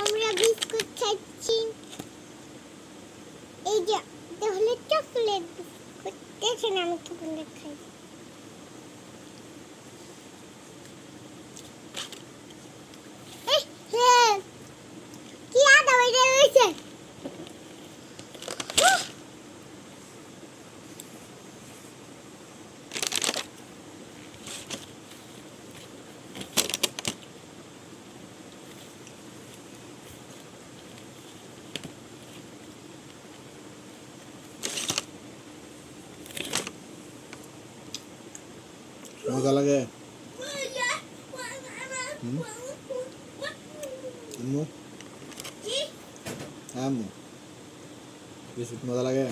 আমরা বিস্কুট খাচ্ছি। এই যে তাহলে চকলেট বিস্কুট দেখেন আমি কেমন খাই। কি আদা বেড়ে রয়েছে। মজা লাগে আম্মু আম্মু বিস্কুট মজা লাগে।